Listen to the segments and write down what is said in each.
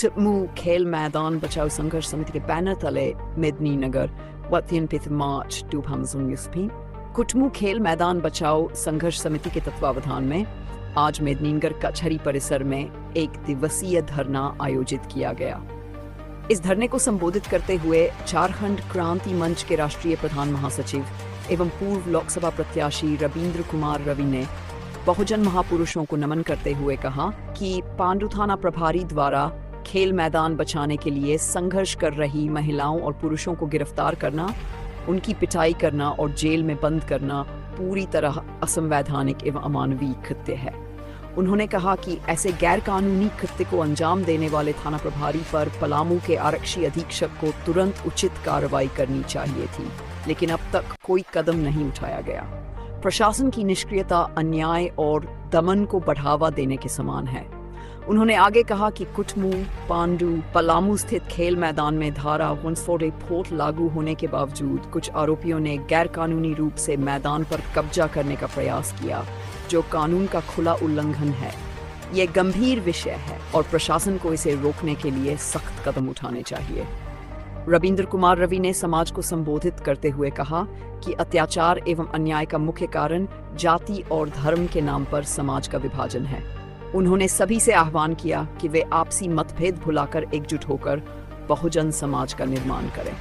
कुटमू खेल मैदान बचाओ संघर्ष समिति के बैनर तले मेदिनीनगर वतियन पिथ मार्च 2020 कुटमू खेल मैदान बचाओ संघर्ष समिति के तत्वावधान में आज मेदिनीनगर कचहरी परिसर में एक दिवसीय धरना आयोजित किया गया। इस धरने को संबोधित करते हुए झारखंड क्रांति मंच के राष्ट्रीय प्रधान महासचिव एवं पूर्व लोकसभा प्रत्याशी रविंद्र कुमार रवि ने बहुजन महापुरुषों को नमन करते हुए कहा कि पांडु थाना प्रभारी द्वारा खेल मैदान बचाने के लिए संघर्ष कर रही महिलाओं और पुरुषों को गिरफ्तार करना, उनकी पिटाई करना और जेल में बंद करना पूरी तरह असंवैधानिक एवं अमानवीय कृत्य है। उन्होंने कहा कि ऐसे गैर कानूनी कृत्य को अंजाम देने वाले थाना प्रभारी पर पलामू के आरक्षी अधीक्षक को तुरंत उचित कार्रवाई करनी चाहिए थी, लेकिन अब तक कोई कदम नहीं उठाया गया। प्रशासन की निष्क्रियता अन्याय और दमन को बढ़ावा देने के समान है। उन्होंने आगे कहा कि कुटमू, पांडु, पलामू स्थित खेल मैदान में धारा 144 लागू होने के बावजूद कुछ आरोपियों ने गैर कानूनी रूप से मैदान पर कब्जा करने का प्रयास किया, जो कानून का खुला उल्लंघन है। ये गंभीर विषय है और प्रशासन को इसे रोकने के लिए सख्त कदम उठाने चाहिए। रविंद्र कुमार रवि ने समाज को संबोधित करते हुए कहा कि अत्याचार एवं अन्याय का मुख्य कारण जाति और धर्म के नाम पर समाज का विभाजन है। उन्होंने सभी से आह्वान किया कि वे आपसी मतभेद भुलाकर एकजुट होकर बहुजन समाज का निर्माण करें।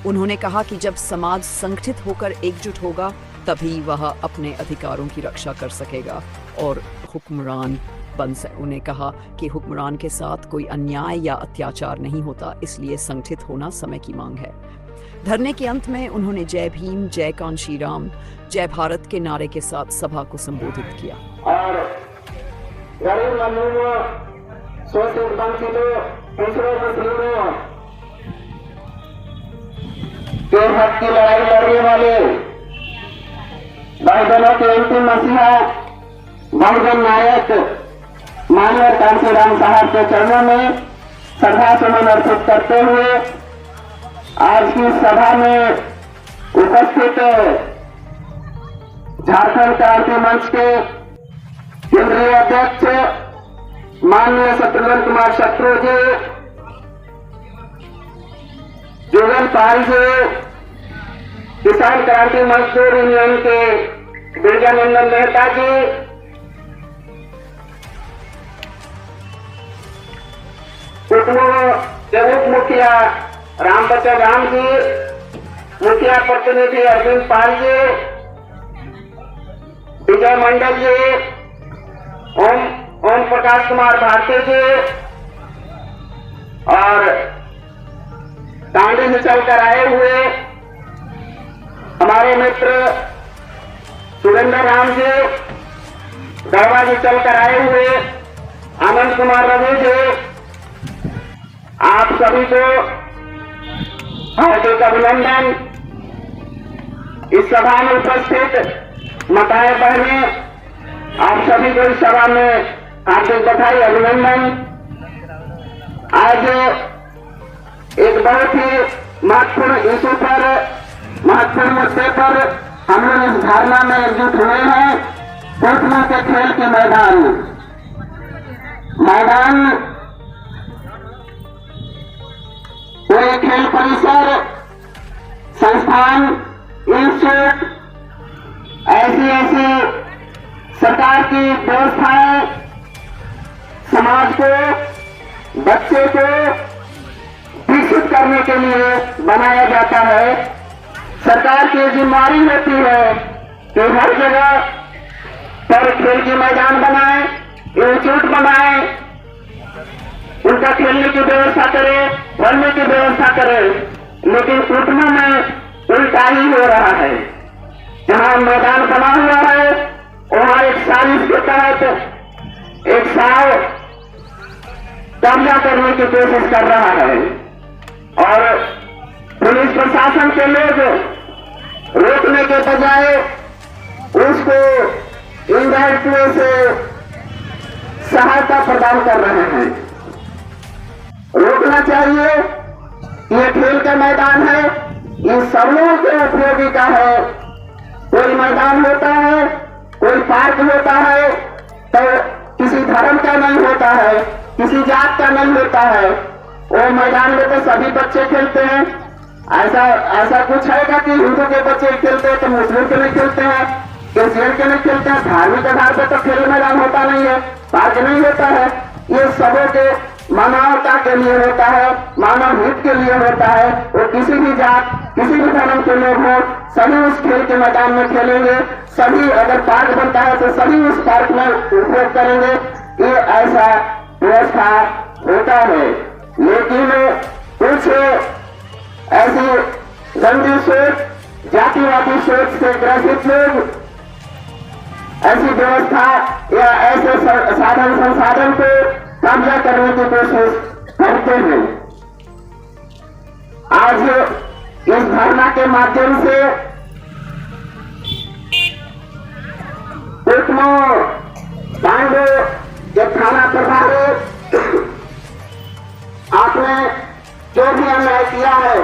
उन्होंने कहा कि जब समाज संगठित होकर एकजुट होगा तभी वह अपने अधिकारों की रक्षा कर सकेगा और हुक्मरान बन सके। उन्हें कहा कि हुक्मरान के साथ कोई अन्याय या अत्याचार नहीं होता, इसलिए संगठित होना समय की मांग है। धरने के अंत में उन्होंने जय भीम, जय कांशी राम, जय भारत के नारे के साथ सभा को संबोधित किया। और गरीब मजलूमों, शोषित वंचितों, पिछड़े मुस्लिमों के हक की लड़ाई लड़ने वाले बहुजनों के अंतिम मसीहा बहुजन नायक माननीय कांशी राम साहब के चरणों में श्रद्धा सुमन अर्पित करते हुए आज की सभा में उपस्थित झारखंड क्रांति मंच के केंद्रीय अध्यक्ष माननीय शत्रुघ्न कुमार शत्रु जी, जुगल पाल जी, किसान क्रांति मजदूर यूनियन के बिरजानंदन मेहता जी, कुटमू के उप मुखिया रामबचन राम जी, मुखिया प्रतिनिधि अरविंद पाल जी, विजय मंडल जी, ओम प्रकाश कुमार भारती जी और दांडी से चलकर आए हुए हमारे मित्र सुरेंद्र राम जी, गढ़वा से चलकर आए हुए आनंद कुमार रवि जी, आप सभी को हार्दिक अभिनंदन। इस सभा में उपस्थित माताएं बहनें, आप सभी को इस सभा में हार्दिक बधाई अभिनंदन। आज एक बहुत ही महत्वपूर्ण इशू पर, महत्वपूर्ण मुद्दे पर हम लोग इस धारणा में एकजुट हुए हैं। कुटमू के खेल के मैदान कोई खेल परिसर, संस्थान, इंस्टीट्यूट, ऐसी सरकार की व्यवस्थाएं समाज को, बच्चे को विकसित करने के लिए बनाया जाता है। सरकार की जिम्मेदारी होती है कि हर जगह पर खेल के मैदान बनाए, इंस्टीट्यूट बनाए, उनका खेलने की व्यवस्था करे, पढ़ने की व्यवस्था करे। लेकिन कुटमू में उल्टा ही हो रहा है। जहां मैदान बना हुआ है वहां एक साजिश के तहत एक साव कब्जा करने की कोशिश कर रहा है और पुलिस प्रशासन के लोग रोकने के बजाय उसको इनडायरेक्ट वे से सहायता प्रदान कर रहे हैं। रोकना चाहिए। ये खेल का मैदान है, ये सब लोगों के उपयोगी का है। कोई मैदान होता है, कोई पार्क होता है तो किसी धर्म का नहीं होता है, किसी जात का नहीं होता है। वो मैदान में तो सभी बच्चे खेलते हैं। ऐसा ऐसा कुछ है कि हिंदू के बच्चे खेलते हैं तो मुस्लिम के नहीं खेलते हैं, क्रिश्चियन के नहीं खेलते हैं। धार्मिक आधार पर तो खेल मैदान होता नहीं है, पार्क नहीं होता है। ये सबों के मानवता के लिए होता है, मानव हित के लिए होता है। वो किसी भी जात किसी भी धर्म के लोग हो, सभी उस खेल के मैदान में खेलेंगे। सभी अगर पार्क बनता है तो सभी उस पार्क में उपयोग करेंगे। ये ऐसा व्यवस्था होता है। लेकिन कुछ ऐसी गंदी सोच, जातिवादी सोच से ग्रसित लोग ऐसी व्यवस्था या ऐसे साधन संसाधन को कब्जा करने की कोशिश करते हैं। आज इस धरना के माध्यम से कुटुंबो पांडे के थाना प्रभारी आपने जो भी अन्याय किया है,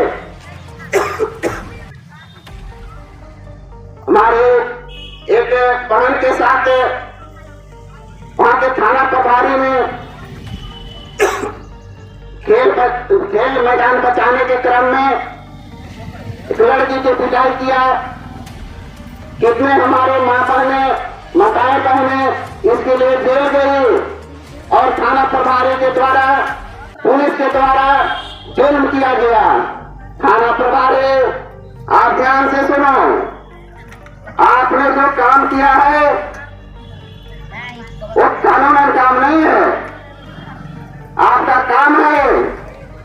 हमारे एक बहन के साथ वहां के थाना प्रभारी ने खेल मैदान बचाने के क्रम में एक लड़की की पिटाई किया। कितने हमारे माँ बहने माताएं बहने इसके लिए जेल गई और थाना प्रभारी के द्वारा पुलिस के द्वारा जुल्म किया गया। थाना प्रभारी आप ध्यान से सुनो, आपने जो काम किया है वो कानूनन काम नहीं है। आपका काम है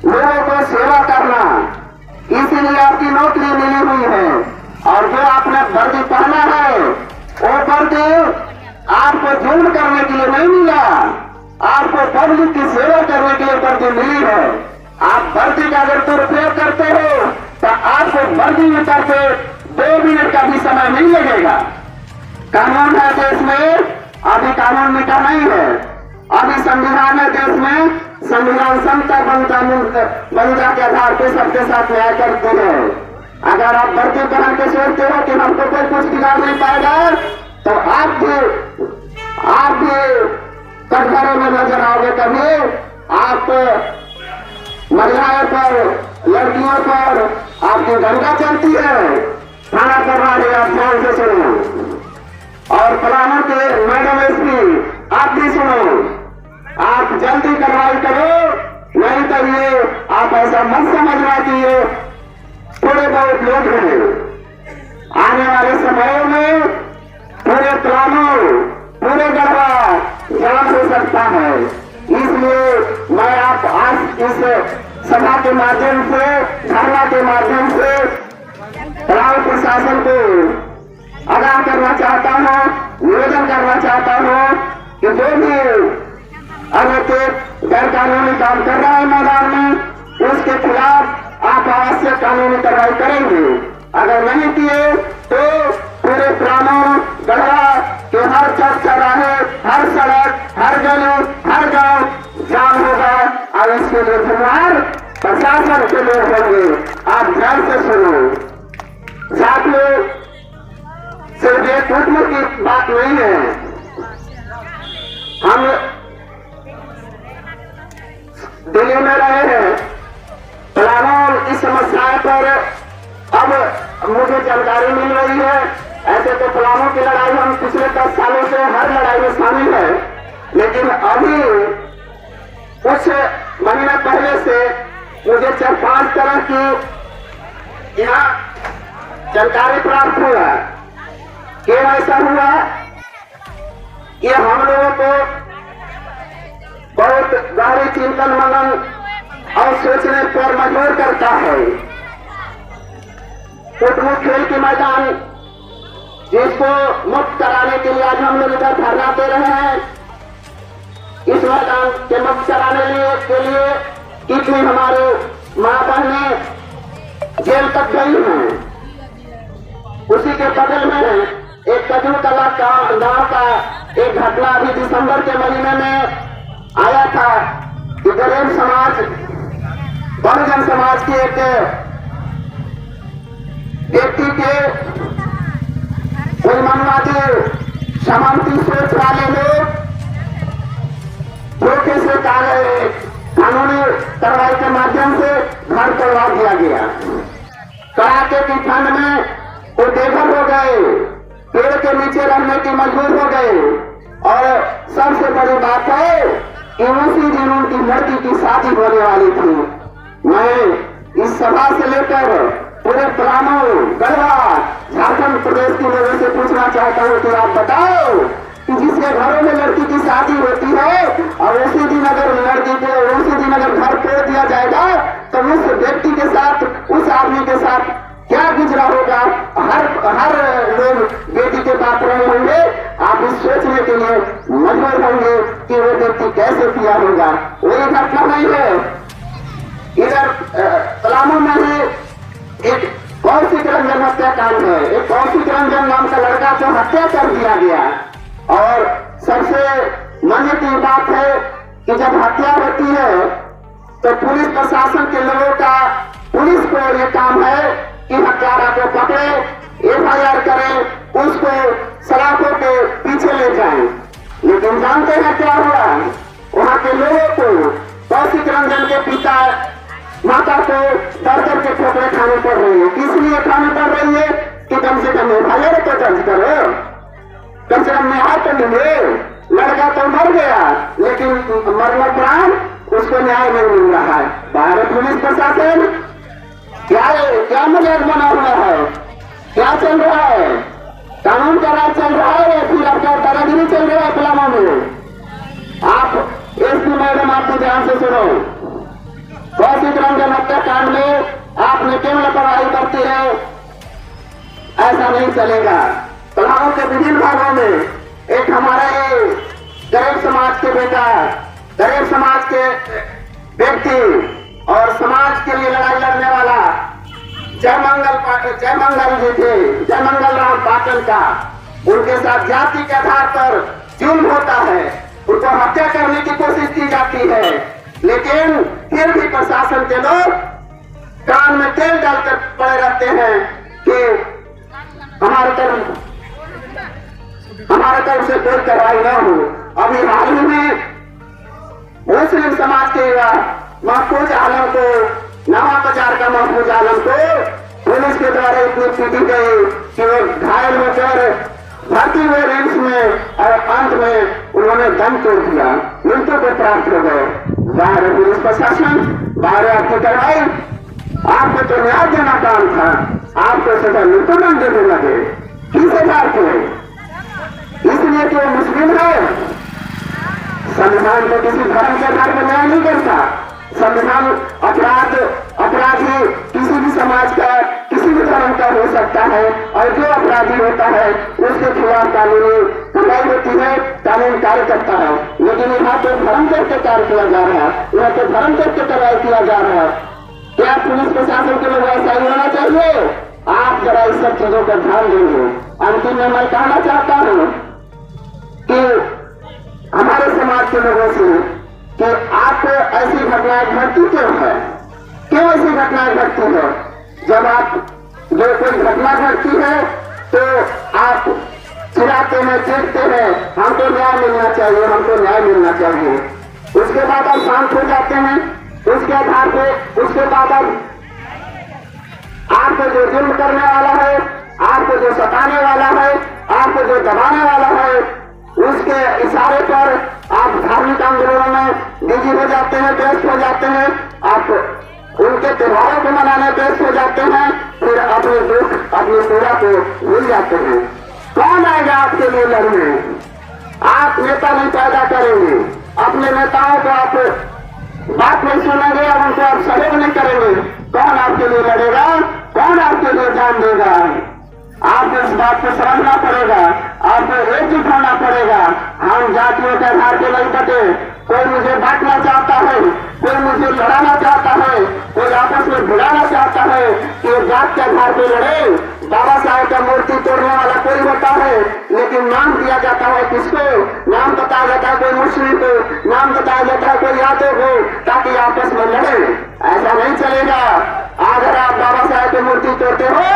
लोगों को सेवा करना, इसीलिए आपकी नौकरी मिली हुई है। और जो आपने वर्दी पहना है वो वर्दी आपको जुल्म करने के लिए नहीं मिला, आपको पब्लिक की सेवा करने के लिए वर्दी मिली है। आप वर्दी का अगर दुरुपयोग करते हो तो आपको वर्दी उतर के 2 मिनट का भी समय नहीं लगेगा। कानून है देश में, अभी कानून मिटा नहीं है। अभी संविधान है देश में, संविधान समता बंधा के आधार पर सबके साथ न्याय करती है। अगर आप वर्दी पहन के सोचते हो कि हमको कोई कुछ बिगाड़ नहीं पाएगा तो आप भी कटघरे में नजर आओगे। कभी आप महिलाओं पर, लड़कियों पर आपकी गंगा चलती है। थाना प्रभारी आप ध्यान से सुनो और पलामू के मैडम एसपी आप भी सुनो, आप जल्दी कार्रवाई करो, नहीं तो ये आप ऐसा मत समझना कि ये थोड़े बहुत लोग हैं। आने वाले समय में पूरे पलामू, पूरे गढ़वा जाम हो सकता है। इसलिए मैं आप आज इस सभा के माध्यम से, धरना के माध्यम से पलामू प्रशासन को आगाह करना चाहता हूँ, निवेदन करना चाहता हूँ कि जो भी अनैतिक गैर कानूनी काम कर रहा है मैदान में, उसके खिलाफ आप आवश्यक कानूनी कार्रवाई करेंगे। अगर नहीं किए तो पूरे पलामू गढ़वा के हर चौक चौराहे, हर सड़क, हर गली, हर गांव जाम होगा और इसके लिए जिम्मेदार प्रशासन के लोग होंगे। आप ध्यान से सुनो। साथियों, सिर्फ एक कुटुंब की बात नहीं है। हम दिल्ली में रहे हैं, पलामू इस समस्या पर अब मुझे जानकारी मिल रही है। ऐसे तो पलामू की लड़ाई हम पिछले 10 सालों से हर लड़ाई में शामिल है, लेकिन अभी कुछ महीने पहले से मुझे 4-5 तरह की यहाँ जानकारी प्राप्त हुआ। क्यों ऐसा हुआ? ये हम लोगों को बहुत गहरी चिंतन मनन और सोचने पर मजबूर करता है। कुटुंब खेल के मैदान जिसको मुक्त कराने के लिए आज हम लोग इधर धरना दे रहे हैं, इस मैदान के मुक्त कराने के लिए कितनी हमारे माँ बहनें जेल तक गई हैं। उसी के बगल में एक कजू कला गांव का एक घटना अभी दिसंबर के महीने में आया था कि गरीब समाज, बहुजन समाज के एक व्यक्ति के कोई मनवादी सामंती सोच वाले लोग धोखे से कानूनी कार्रवाई के माध्यम से घर तोड़वा दिया गया। कड़ाके की ठंड में वो बेघर हो गए, पेड़ के नीचे रहने की मजबूर हो गए। और सबसे बड़ी बात है कि उसी दिन उनकी लड़की की शादी होने वाली थी। मैं इस सभा से लेकर पूरे पलामू, गढ़वा, झारखंड प्रदेश के लोगों से पूछना चाहता हूँ कि आप बताओ कि जिसके घरों में लड़की की शादी होती है और उसी दिन अगर लड़की को उसी दिन अगर घर तोड़ दिया जाएगा तो उस व्यक्ति के साथ, उस आदमी के साथ क्या गुजरा होगा। हर लोग बेटी के बात रहे होंगे। आप इस सोचने के लिए मजबूर होंगे कि वो व्यक्ति कैसे किया होगा। वही घटना नहीं है। इधर पलामू में ही एक कौशिक रंजन हत्याकांड है। एक कौशिक रंजन नाम का लड़का को हत्या कर दिया गया। और सबसे मजे की बात है कि जब हत्या होती है तो पुलिस प्रशासन के लोगों का, पुलिस को ये काम है कि हत्यारा को पकड़े, एफआईआर करें, उसको सलाखों के पीछे ले जाएं। लेकिन जानते हैं क्या हुआ? वहां के लोगों को, कौशिक रंजन के पिता माता को दर दर के ठोकरें खानी पड़ रही है। किस लिए खानी पड़ रही है? कि कम से कम एफआईआर तो दर्ज करो, कम से कम न्याय तो मिले। लड़का तो मर गया लेकिन मरणोपरांत उसको न्याय नहीं मिल रहा है। बाहर पुलिस प्रशासन क्या मजाक बना हुआ है? क्या चल रहा है? कानून का राज चल रहा है या फिर आपका दादागिरी चल रहा है पलामू में? आप एसपी मैडम, आपको ध्यान से सुनो। कौशिक रंजन हत्याकांड में आपने क्यों लापरवाही बरती है? ऐसा नहीं चलेगा। पलामू के विभिन्न भागों में एक हमारे गरीब समाज के बेटा, गरीब समाज के व्यक्ति और समाज के लिए लड़ाई लड़ने वाला जयमंगल जी थे, जयमंगल राम पाटल का। उनके साथ जाति के आधार पर जुल्म होता है, उनको हत्या करने की कोशिश की जाती है। लेकिन फिर भी प्रशासन के लोग कान में तेल डालकर पड़े रहते हैं कि हमारे तरफ से कोई कार्रवाई न हो। अभी हाल ही में मुस्लिम समाज के महफूज आलम को, नवा बाजार का महफूज आलम को पुलिस के द्वारा इतनी पीटी गई कि वो घायल होकर भर्ती हुए रिम्स में और अंत में उन्होंने दम तोड़ दिया, मृत्यु को प्राप्त हो गए। बाहर पुलिस प्रशासन, बाहर आपकी कार्रवाई, आपको तो न्याय देना काम था, आपको सजा मृत्युदंड देने लगे। किस आधार पे? इसलिए कि वो मुस्लिम है। संविधान तो किसी धर्म के आधार पर न्याय नहीं करता। संविधान अपराधी किसी भी समाज का, किसी भी धर्म का हो सकता है और जो अपराधी होता है उसके खिलाफ कानूनी कार्रवाई होती है, कानून कार्य करता है। लेकिन यहाँ तो धर्म करके कार्य किया जा रहा है, यहाँ तो धर्म करके कार्रवाई किया जा रहा है। क्या पुलिस प्रशासन के लोग ऐसा ही होना चाहिए? आप जरा इस सब चीजों पर ध्यान देंगे। अंतिम में मैं कहना चाहता हूँ कि हमारे समाज के लोगों से कि आपको ऐसी घटनाएं घटती क्यों है? क्यों ऐसी घटनाएं घटती है? जब आप जो कोई घटना घटती है तो आप चिल्लाते हैं, चीखते हैं, हमको न्याय मिलना चाहिए, हमको न्याय मिलना चाहिए। उसके बाद आप शांत हो जाते हैं। उसके आधार पे उसके बाद आपको जो जुल्म करने वाला है, आपको जो सताने वाला है, आपको जो दबाने वाला है, उसके इशारे पर आप धार्मिक आंदोलनों में बिजी हो जाते हैं, व्यस्त हो जाते हैं। आप उनके त्योहारों को मनाने व्यस्त हो जाते हैं, फिर अपने दुख, अपनी पीड़ा को भूल जाते हैं। कौन आएगा आपके लिए लड़ने? आप नेता नहीं पैदा करेंगे, अपने नेताओं को आप बात नहीं सुनेंगे और उनको आप सहयोग नहीं करेंगे। कौन आपके लिए लड़ेगा? कौन आपके लिए जान देगा? आपको इस बात को समझना पड़ेगा, आपको एकजुट होना पड़ेगा। हम जातियों के आधार पर नहीं बटे। कोई मुझे बांटना चाहता है, कोई मुझे लड़ाना चाहता है, कोई आपस में भिड़ाना चाहता है कि जात के आधार पर लड़े। बाबा साहेब का मूर्ति तोड़ने वाला कोई होता है, लेकिन नाम दिया जाता है किसको? नाम बताया जाता है कोई मुस्लिम को, नाम बताया जाता है कोई यादव को, ताकि आपस में लड़े। ऐसा नहीं चलेगा। अगर आप बाबा साहेब की मूर्ति तोड़ते हो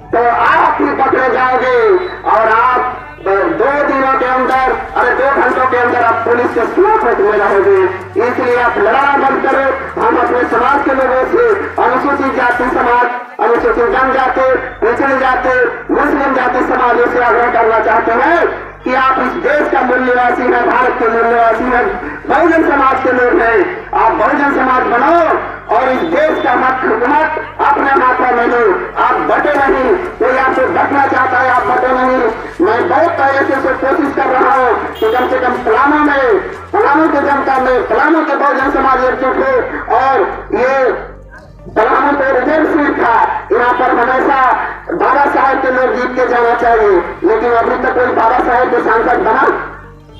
तो आप ही पकड़े जाओगे और आप 2 दिनों के अंदर, 2 घंटों के अंदर आप पुलिस के खिलाफ में रहोगे। इसलिए आप लड़ाई बंद करो। हम अपने समाज के लोगों से, अनुसूचित जाति समाज, अनुसूचित जनजाति, पिछड़ी जाति, मुस्लिम जाति समाजों से आग्रह करना चाहते हैं कि आप इस देश का मूल्यवासी है, भारत के मूल्यवासी है, बहुजन समाज के लोग हैं। आप बहुजन समाज बनो और इस देश का हक हुकूमत अपने हाथों में लो। आप बटे नहीं, कोई आपको बटना चाहता है, आप बटे नहीं। मैं बहुत पहले से कोशिश कर रहा हूँ कि कम से कम पलामू में, पलामू की जनता में, पलामू के बहुजन समाज एकजुट हो। और ये पलामू तो रिजर्व सीट था, यहाँ पर हमेशा बाबा साहेब के लोग जीत के जाना चाहिए, लेकिन अभी तक कोई बाबा साहेब के सांसद बना?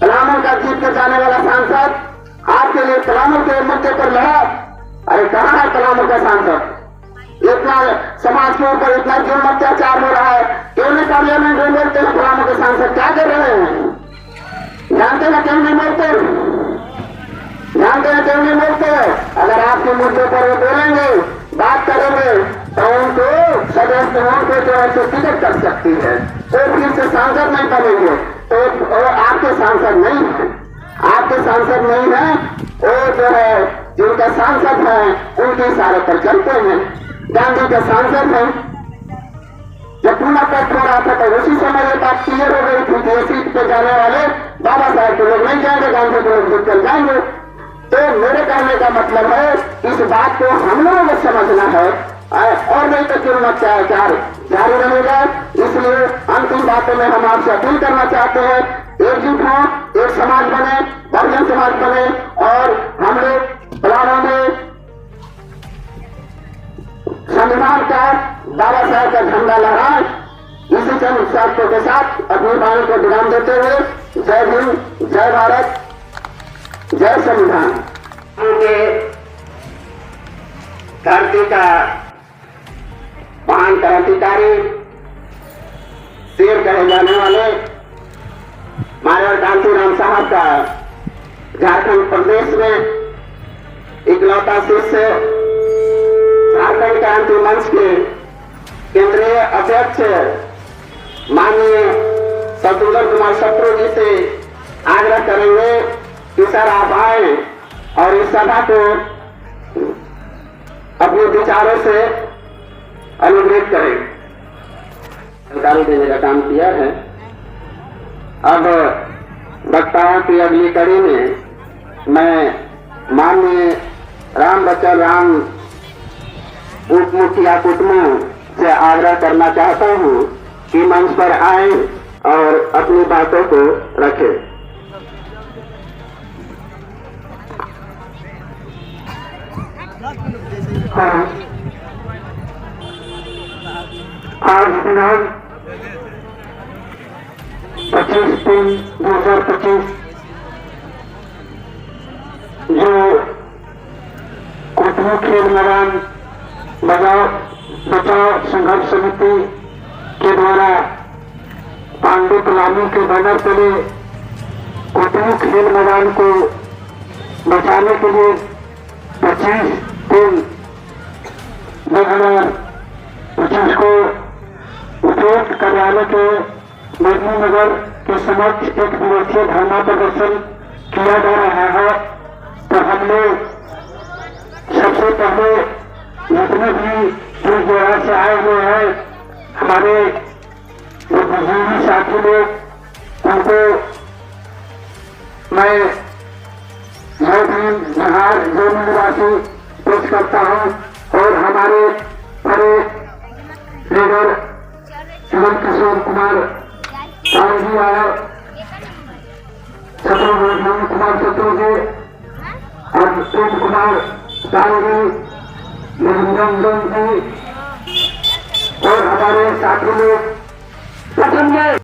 पलामू का जीत के जाने वाला सांसद आपके लिए पलामू के मुद्दे पर लड़ा? अरे कहाँ है पलामू का सांसद? इतना समाज के ऊपर इतना क्यों अत्याचार हो रहा है? क्यों नहीं पार्लियामेंट में बोलते हैं पलामू के सांसद? क्या कर रहे हैं? जानते हैं क्यों नहीं बोलते? जानते हैं क्यों नहीं बोलते? अगर आपके मुद्दों पर वो बोलेंगे, बात करेंगे, तो उनको सदस्य को जो है टिकट कर सकती है, तो फिर से सांसद नहीं बनेंगे, तो वो आपके सांसद नहीं है। आपके सांसद नहीं है, वो जो है जिनका सांसद है उनके इशारे पर चलते हैं। गांधी का सांसद है, जब पूना कट हो रहा था तो उसी समय ये बात क्लियर हो गई थी कि ये सीट पे जाने वाले बाबा साहेब के लोग नहीं जाएंगे, गांधी के लोग जीत कर जाएंगे। तो मेरे कहने का मतलब है इस बात को हम लोगों को समझना है, और नहीं तो क्यों अत्याचार जारी रहेगा। इसलिए अंतिम बातों में हम आपसे अपील करना चाहते हैं, एकजुट हो, एक समाज बने, बहुजन समाज बने, और हम लोग पलामू में संविधान का, बाबा साहब का झंडा लहराएं। इसी चंद शर्तों के साथ अपनी वाणी को विराम देते हुए जय हिंद, जय भारत, जय संविधान। धरती का महान क्रांतिकारी, शेर कहे जाने वाले मानव कांशीराम साहब का झारखंड प्रदेश में इकलौता शिष्य, झारखंड क्रांति मंच के केंद्रीय अध्यक्ष माननीय शत्रुघ्न कुमार शत्रु जी से आग्रह करेंगे कि सर आप आए और इस सभा को अपने विचारों से अनुग्रहित करें। जानकारी देने का काम किया है। अब वक्ताओं की अगली कड़ी में मैं माननीय राम बच्चन राम उप मुखिया कुटुंबों से आग्रह करना चाहता हूं कि मंच पर आए और अपनी बातों को रखें। आज दिनांक 25/3/2025 जो कुटुंब खेल मैदान बचाओ संघर्ष समिति के द्वारा पांडे पलामू के बैनर तले कुटुंब खेल मैदान को बचाने के लिए 25/3/2025 को उद्योग कार्यालय के मेदिनी नगर के समक्ष एक दिवसीय धरना प्रदर्शन किया जा रहा है। तो हम लोग सबसे पहले जितने भी दूर दराज से आए हुए हैं, हमारे जो बुजुर्ग साथी लोग, उनको मैं जय भीम, जोहार, जय निवासी पेश करता हूँ। और हमारे बड़े लीडर शिवम किशोर कुमार साहू जी आए, शत्रुघ्न कुमार शत्रु जी और प्रेम कुमार साहू जी, निरंजन जी और हमारे साथी लोग